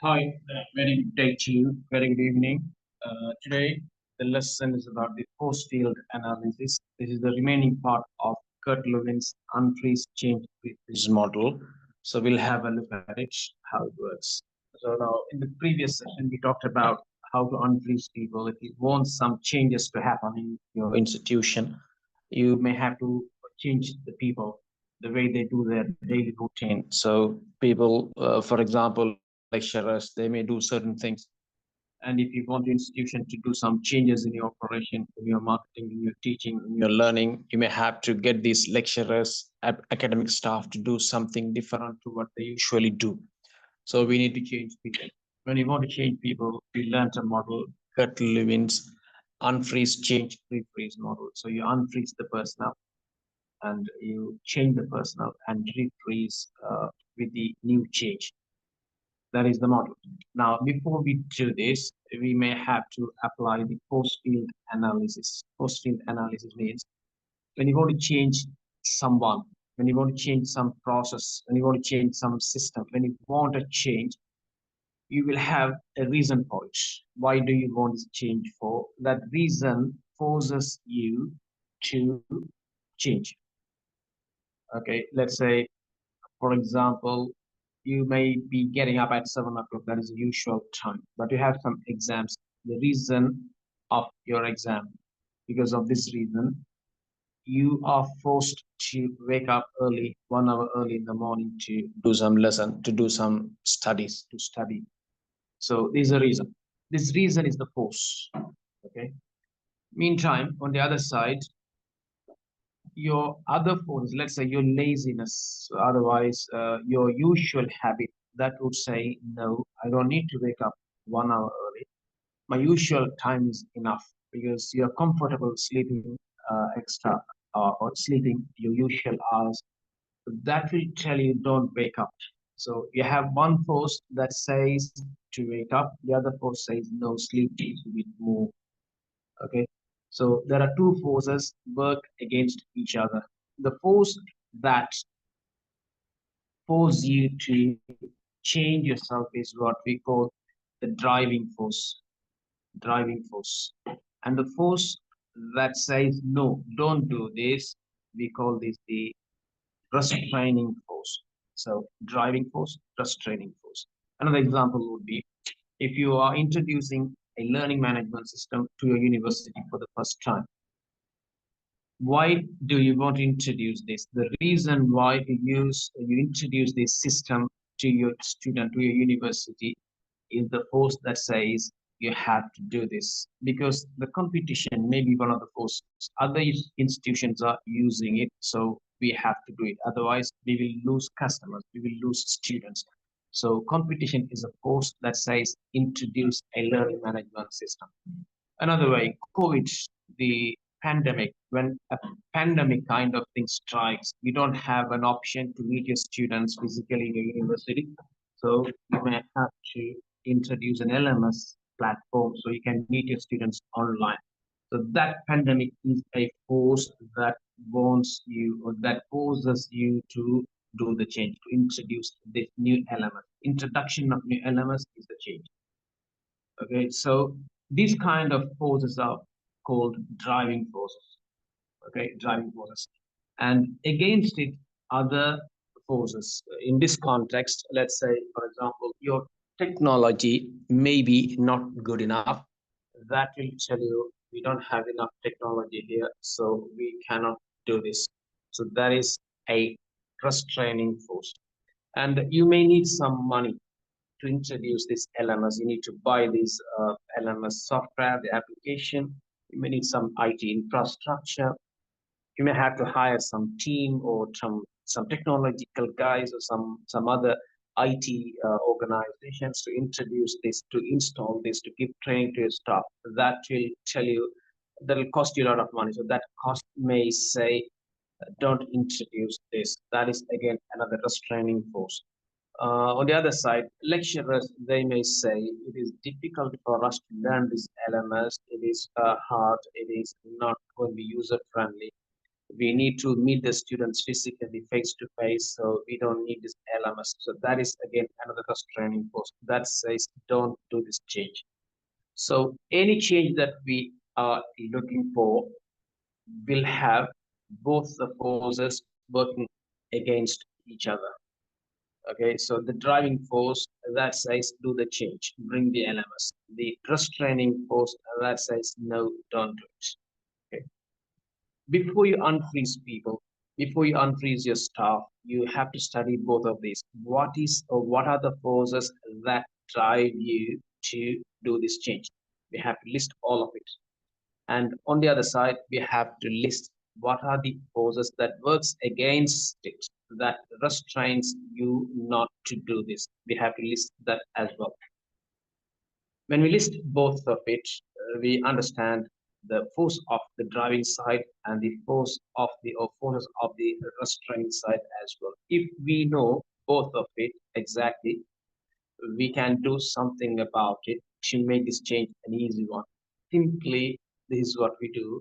Hi, very good day to you. Very good evening. Today, the lesson is about the force field analysis. This is the remaining part of Kurt Levin's unfreeze change freeze model. So we'll have a look at it, how it works. So now, in the previous session, we talked about how to unfreeze people. If you want some changes to happen in your institution, you may have to change the people, the way they do their daily routine. So people, for example, lecturers, they may do certain things. And if you want the institution to do some changes in your operation, in your marketing, in your teaching, in your learning, you may have to get these lecturers, academic staff to do something different to what they usually do. So we need to change people. When you want to change people, we learned a model, Kurt Levin's unfreeze, change, refreeze model. So you unfreeze the personnel and you change the personnel and refreeze with the new change. That is the model. Now, before we do this, we may have to apply the force field analysis. Force field analysis means when you want to change someone, when you want to change some process, when you want to change some system, when you want a change, you will have a reason for it. Why do you want this change for? That reason forces you to change. Okay, let's say, for example, you may be getting up at 7 o'clock, that is the usual time, but you have some exams. The reason of your exam, because of this reason, you are forced to wake up early, 1 hour early in the morning to do some lesson, to do some studies, to study. So this is a reason. This reason is the force. Okay. Meantime, on the other side, your other force, let's say your laziness, otherwise your usual habit, that would say, no, I don't need to wake up 1 hour early. My usual time is enough because you're comfortable sleeping extra or sleeping your usual hours. That will tell you don't wake up. So you have one force that says to wake up, the other force says no, sleep needs to be more. Okay, so there are two forces work against each other. The force that force you to change yourself is what we call the driving force. And the force that says no, don't do this, we call this the restraining force. So driving force, restraining force. Another example would be if you are introducing a learning management system to your university for the first time. Why do you want to introduce this? The reason why you introduce this system to your student, to your university, is the force that says you have to do this because the competition may be one of the forces. Other institutions are using it, so we have to do it. Otherwise, we will lose customers, we will lose students. So competition is a force that says introduce a learning management system. Another way, COVID, the pandemic, when a pandemic kind of thing strikes, you don't have an option to meet your students physically in your university. So you may have to introduce an LMS platform so you can meet your students online. So that pandemic is a force that wants you or that forces you to do the change, to introduce this new element. Introduction of new elements is the change. Okay, so these kind of forces are called driving forces. Okay, driving forces. And against it, other forces. In this context, let's say, for example, your technology may be not good enough. That will tell you we don't have enough technology here, so we cannot do this. So that is a restraining force. And you may need some money to introduce this LMS. You need to buy this LMS software, the application. You may need some IT infrastructure. You may have to hire some team or some technological guys or some other IT organizations to introduce this, to install this, to give training to your staff. That will tell you that will cost you a lot of money. So that cost may say, don't introduce this. That is again another restraining force. On the other side, lecturers, they may say it is difficult for us to learn this LMS. It is hard. It is not going to be user friendly. We need to meet the students physically face to face, so we don't need this LMS. So that is again another restraining force that says don't do this change. So any change that we are looking for will have both the forces working against each other. Okay, so the driving force that says do the change, bring the LMS. The restraining force that says no, don't do it. Okay. Before you unfreeze people, before you unfreeze your staff, you have to study both of these. What is or what are the forces that drive you to do this change? We have to list all of it. And on the other side, we have to list what are the forces that works against it, that restrains you not to do this. We have to list that as well. When we list both of it, we understand the force of the driving side and the force of the or forces of the restraining side as well. If we know both of it exactly, we can do something about it to make this change an easy one. Simply, this is what we do.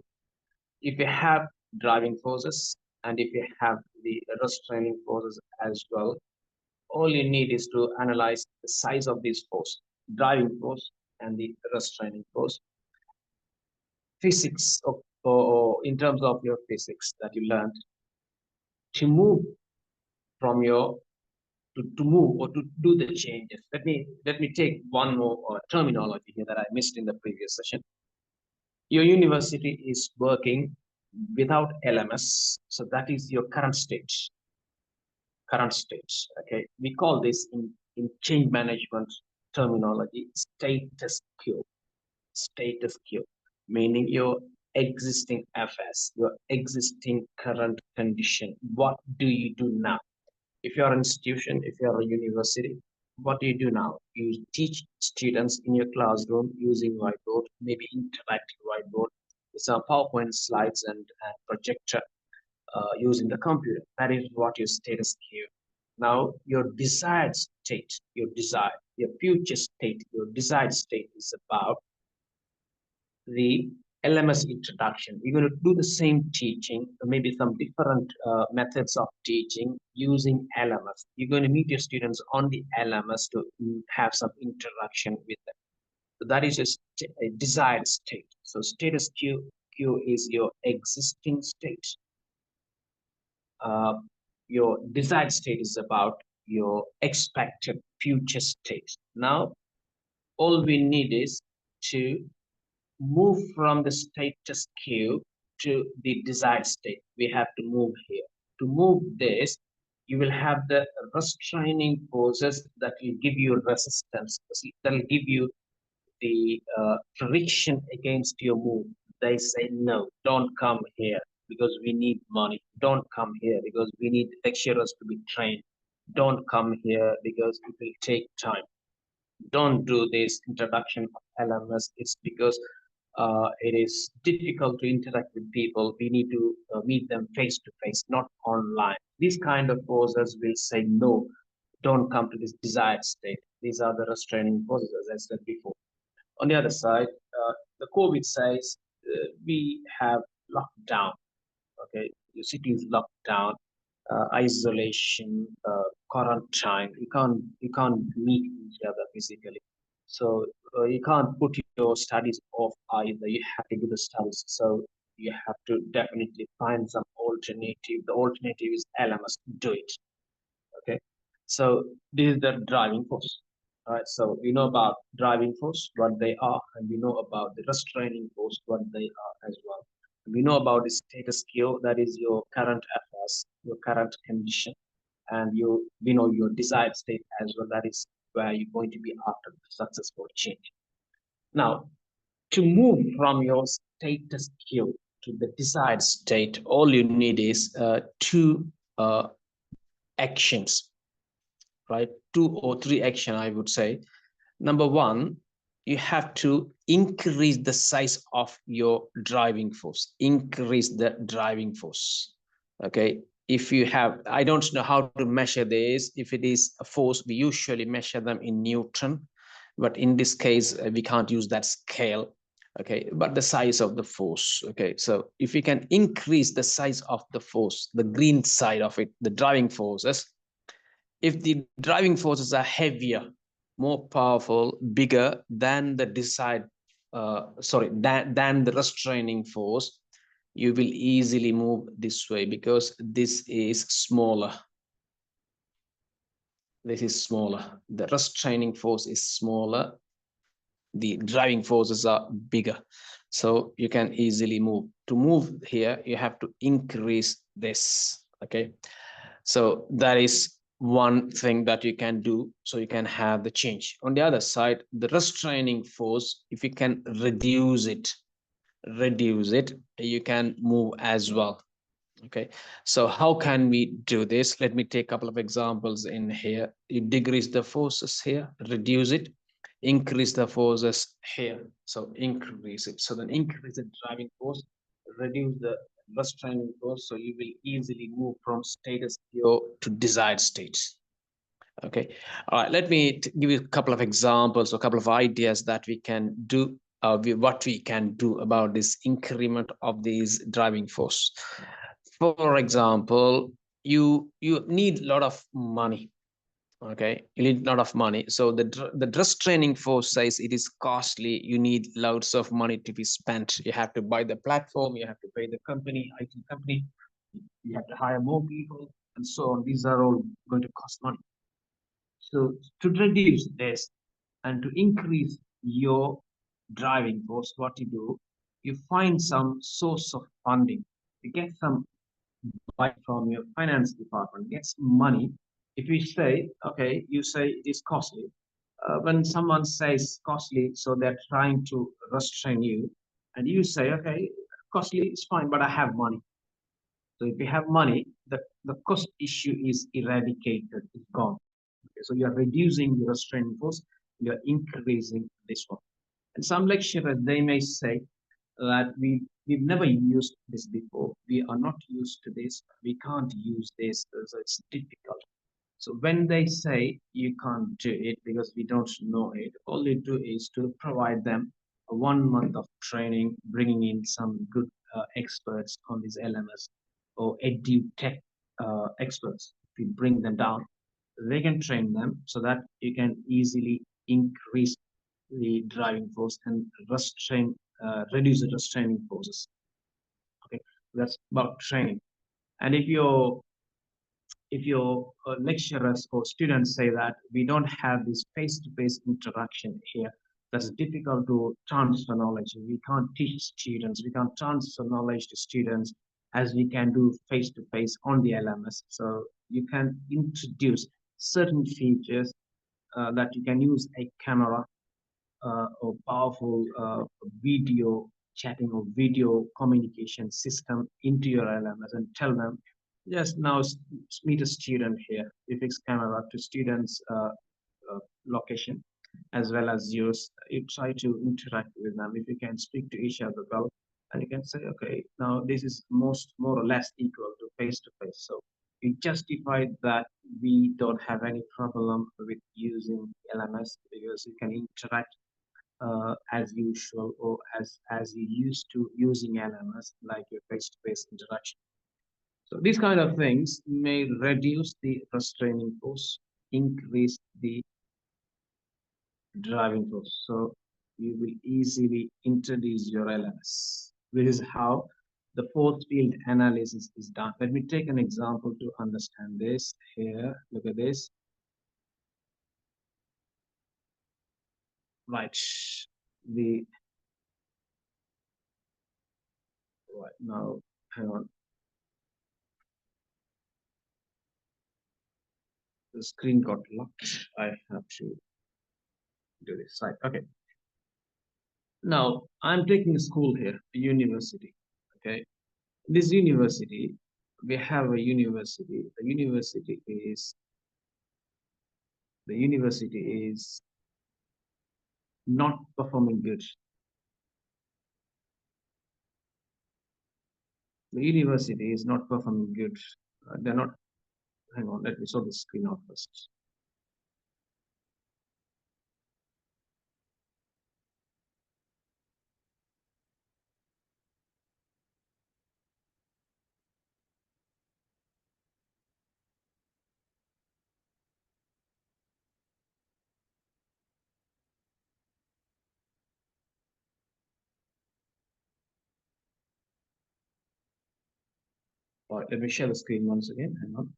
If you have driving forces and if you have the restraining forces as well, all you need is to analyze the size of this force, driving force and the restraining force. Physics, or in terms of your physics that you learned, to move from your to move or to do the changes. Let me take one more terminology here that I missed in the previous session. Your university is working without LMS, so that is your current state. Current state. Okay, we call this in change management terminology status quo. Status quo, meaning your existing affairs, your existing current condition. What do you do now? If you're an institution, if you're a university, what do you do now? You teach students in your classroom using whiteboard, maybe interactive whiteboard, with some PowerPoint slides and projector using the computer. That is what your status quo. Now, your desired state, your future state, your desired state is about the LMS introduction. We're going to do the same teaching, maybe some different methods of teaching using LMS. You're going to meet your students on the LMS to have some interaction with them. So that is just a desired state. So status quo is your existing state. Uh, your desired state is about your expected future state. Now, all we need is to move from the status quo to the desired state. We have to move here. To move this, you will have the restraining forces that will give you resistance, that will give you the friction against your move. They say, no, don't come here because we need money. Don't come here because we need lecturers to be trained. Don't come here because it will take time. Don't do this introduction of LMS. It's because it is difficult to interact with people. We need to meet them face to face, not online. These kind of forces will say, no, don't come to this desired state. These are the restraining forces, as I said before. On the other side, the COVID says we have lockdown. Okay, your city is locked down, isolation, quarantine. You can't meet each other physically, so you can't put your studies off either. You have to do the studies, so you have to definitely find some alternative. The alternative is LMS. Do it. Okay, so this is the driving force. All right, so we know about driving force, what they are, and we know about the restraining force, what they are as well. We know about the status quo, that is your current affairs, your current condition, and we know your desired state as well, that is where you're going to be after the successful change. Now, to move from your status quo to the desired state, all you need is two actions, right? Two or three action, I would say. Number one, you have to increase the size of your driving force. Increase the driving force. Okay. If you have, I don't know how to measure this. If it is a force, we usually measure them in Newton, but in this case, we can't use that scale. Okay, but the size of the force. Okay, so if we can increase the size of the force, the green side of it, the driving forces, if the driving forces are heavier, more powerful, bigger than the than the restraining force, you will easily move this way because this is smaller. This is smaller. The restraining force is smaller. The driving forces are bigger. So you can easily move. To move here, you have to increase this. Okay. So that is one thing that you can do. So you can have the change. On the other side, the restraining force, if you can reduce it, you can move as well. Okay, so how can we do this? Let me take a couple of examples in here. You decrease the forces here, reduce it, increase the forces here. So increase it. So then increase the driving force, reduce the restraining force. So you will easily move from status quo to desired states. Okay, all right, let me give you a couple of examples or a couple of ideas that we can do, what we can do about this increment of these driving force. For example, you need a lot of money. Okay, you need a lot of money. So the dress training force says it is costly. You need loads of money to be spent. You have to buy the platform, you have to pay the company, IT company, you have to hire more people, and so on. These are all going to cost money. So to reduce this and to increase your driving force, what you do, you find some source of funding. You get some buy from your finance department, get some money. If you say, okay, you say it is costly. When someone says costly, so they're trying to restrain you, and you say, okay, costly is fine, but I have money. So if you have money, the cost issue is eradicated, it's gone. Okay, so you're reducing your restraining force, you're increasing this one. And some lecturers, they may say that we've never used this before. We are not used to this. We can't use this, so it's difficult. So when they say you can't do it because we don't know it, all you do is to provide them a 1 month of training, bringing in some good experts on this LMS or edu tech experts. We bring them down. They can train them so that you can easily increase the driving force and reduce the restraining forces. Okay, that's about training. And if your lecturers or students say that we don't have this face-to-face interaction here, that's difficult to transfer knowledge. We can't teach students, we can't transfer knowledge to students as we can do face-to-face on the LMS. So you can introduce certain features that you can use a camera or powerful video chatting or video communication system into your LMS and tell them, just now meet a student here. You fix camera to students' location as well as yours. You try to interact with them. If you can speak to each other well, and you can say, okay, now this is more or less equal to face to face. So you justify that we don't have any problem with using LMS because you can interact as usual or as you used to using LMS, like your face-to-face interaction. So these kind of things may reduce the restraining force, increase the driving force. So you will easily introduce your LMS. This is how the force field analysis is done. Let me take an example to understand this. Here, look at this. Right. The right now, hang on. The screen got locked. I have to do this. Right. Okay. Now I'm taking a school here, a university. Okay. This university, we have a university. The university is not performing good. The university is not performing good. They're not. Hang on. Let me sort the screen out first. All right, let me share the screen once again. Hang on.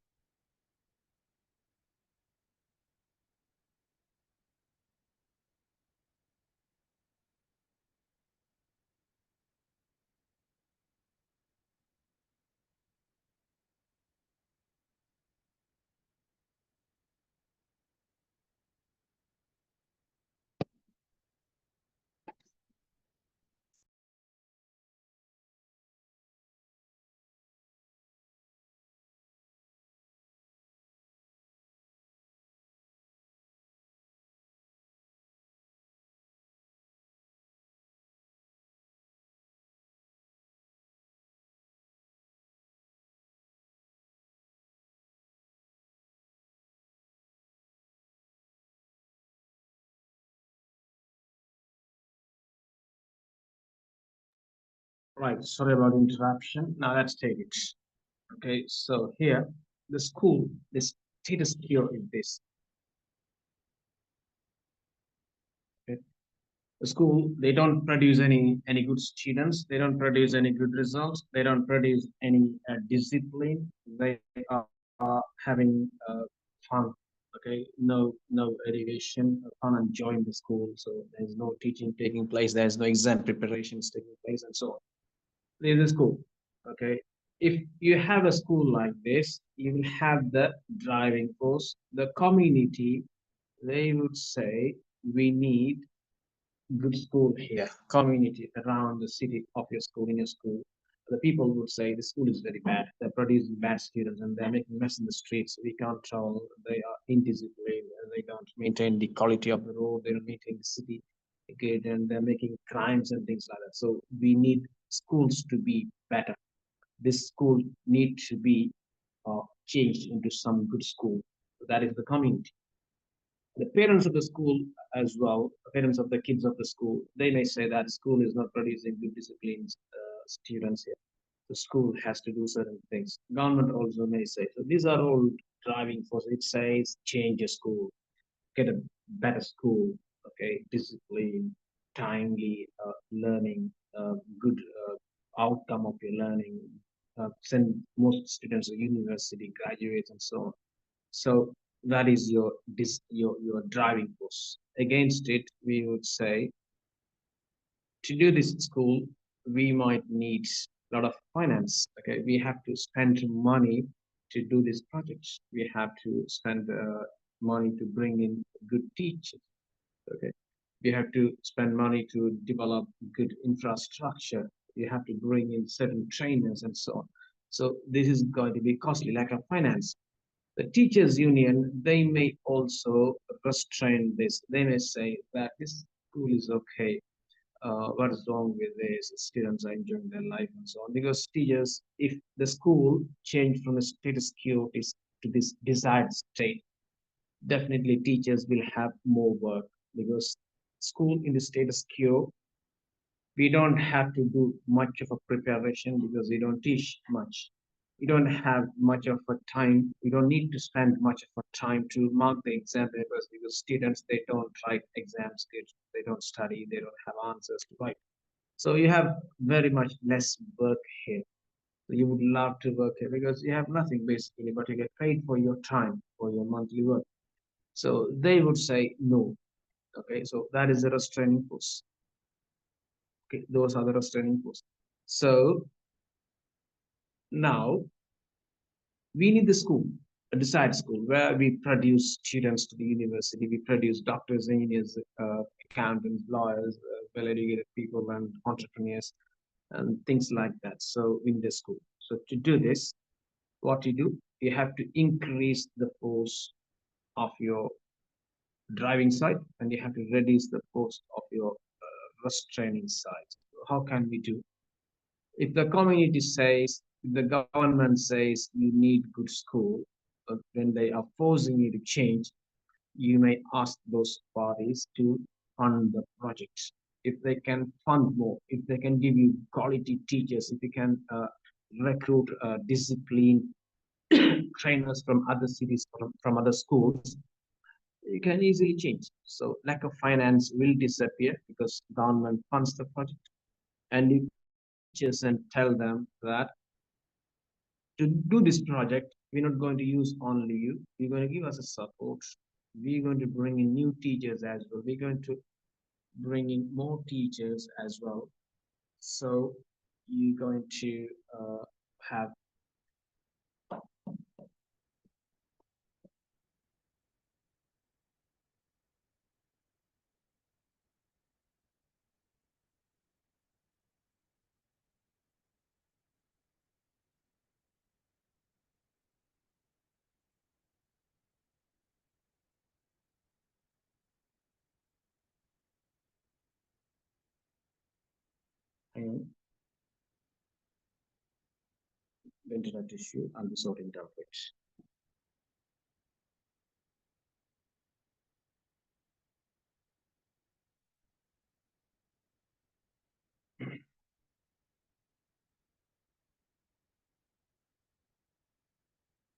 Right, sorry about the interruption. Now let's take it. Okay, so here, the school, the status quo is this. Okay? The school, they don't produce any good students. They don't produce any good results. They don't produce any discipline. They are having fun. Okay, no education, fun and join the school. So there's no teaching taking place. There's no exam preparations taking place, and so on. This is school. Okay, if you have a school like this, you will have the driving force. The community, they would say, we need good school here, community around the city of your school, in your school. The people would say the school is very bad. They're producing bad students and they're making mess in the streets. We can't travel. They are indisciplined and they don't maintain the quality of the road. They don't maintain the city again, and they're making crimes and things like that. So we need schools to be better. This school need to be changed into some good school. So that is the community. The parents of the school as well, the parents of the kids of the school, they may say that school is not producing good disciplined students here. The school has to do certain things. Government also may say. So these are all driving forces. It says change a school, get a better school, okay, discipline, timely learning, good outcome of your learning, send most students to university, graduates, and so on. So that is your driving force. Against it, we would say to do this school, we might need a lot of finance. Okay, we have to spend money to do these projects. We have to spend money to bring in good teachers. Okay, we have to spend money to develop good infrastructure. We have to bring in certain trainers and so on. So this is going to be costly, like a finance. The teachers union, they may also restrain this. They may say that this school is okay. What is wrong with this? Students are enjoying their life and so on. Because teachers, if the school change from a status quo is to this desired state, definitely teachers will have more work because school in the status quo, we don't have to do much of a preparation because we don't teach much. We don't have much of a time. We don't need to spend much of a time to mark the exam papers because students, they don't write exams. They don't study. They don't have answers to write. So you have very much less work here. So you would love to work here because you have nothing basically, but you get paid for your time, for your monthly work. So they would say no. Okay, so that is the restraining force. Okay, those are the restraining force. So now we need the school, a desired school where we produce students to the university. We produce doctors, engineers, accountants, lawyers, well-educated people, and entrepreneurs, and things like that. So in the school. So to do this, what you do, you have to increase the force of your driving side, and you have to reduce the force of your restraining side. How can we do? If the community says, if the government says you need good school, when they are forcing you to change, you may ask those parties to fund the project. If they can fund more, if they can give you quality teachers, if you can recruit disciplined trainers from other cities, from other schools, you can easily change. So lack of finance will disappear because government funds the project, and you teachers and tell them that To do this project, we're not going to use only you. We're going to give us a support. We're going to bring in new teachers as well. We're going to bring in more teachers as well. So you're going to have, hang on, the internet issue. I'll be sorting it out.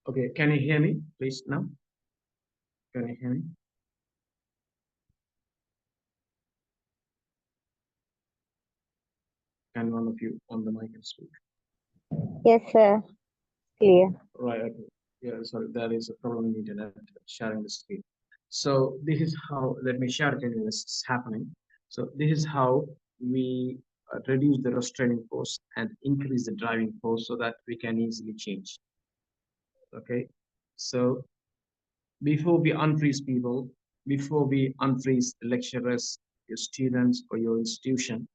Okay, can you hear me, please, now? Can you hear me? Can one of you on the mic and speak? Yes, sir. Clear. Right, okay. Yeah, sorry, there is a problem in internet sharing the screen. So this is how, let me share it anyway, this is happening. So this is how we reduce the restraining force and increase the driving force so that we can easily change. Okay, so before we unfreeze people, before we unfreeze the lecturers, your students, or your institution,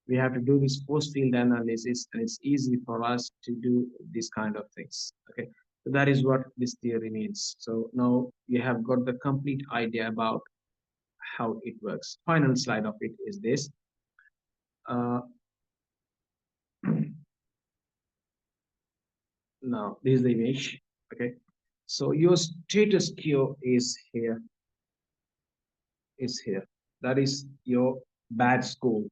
we have to do this force field analysis, and it's easy for us to do these kind of things. Okay, so that is what this theory means. So now you have got the complete idea about how it works. Final slide of it is this. Uh, now this is the image. Okay, so your status quo is here. Is here. That is your bad school.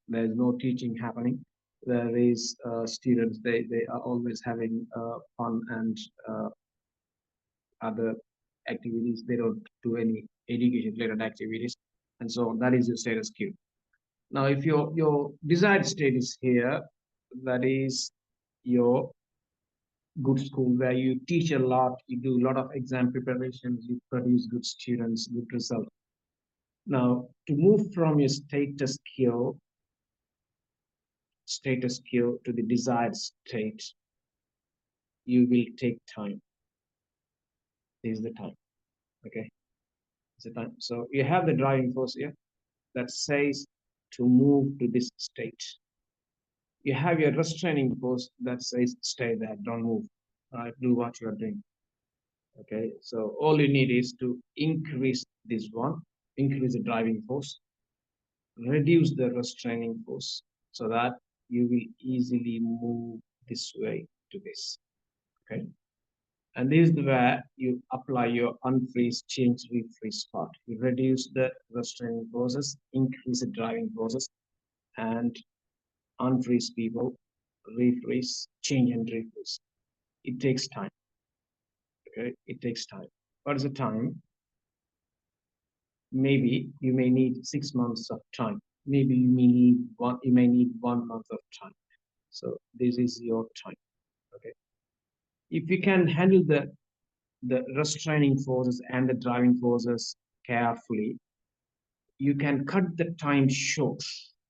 There's no teaching happening. There is students. They are always having fun and other activities. They don't do any education related activities, and so on. That is your status quo. Now, if your desired state is here, that is your good school where you teach a lot, you do a lot of exam preparations, you produce good students, good results. Now, to move from your status quo to the desired state, you will take time. This is the time. Okay, it's the time. So you have the driving force here that says to move to this state. You have your restraining force that says stay there, don't move. Right, do what you are doing. Okay, so all you need is to increase this one, increase the driving force, reduce the restraining force, so that you will easily move this way to this. Okay, and this is where you apply your unfreeze, change, refreeze part. You reduce the restraining forces, increase the driving forces, and unfreeze people, refreeze, change, and refreeze. It takes time. Okay, it takes time. What is the time? Maybe you may need 6 months of time. Maybe you may need one. You may need 1 month of time. So this is your time. Okay, if you can handle the restraining forces and the driving forces carefully, you can cut the time short.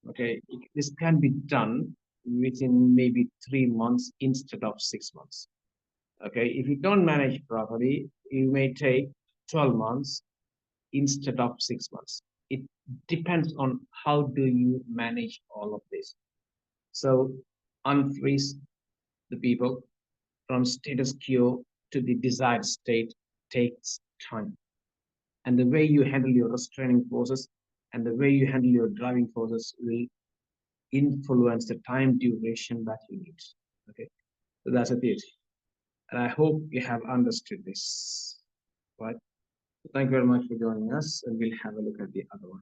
Okay, this can be done within maybe 3 months instead of 6 months. Okay, if you don't manage properly, you may take 12 months instead of 6 months. It depends on how do you manage all of this. So unfreeze the people from status quo to the desired state takes time. And the way you handle your restraining forces and the way you handle your driving forces will influence the time duration that you need. Okay, so that's a theory. And I hope you have understood this. Right? Thank you very much for joining us, and we'll have a look at the other one.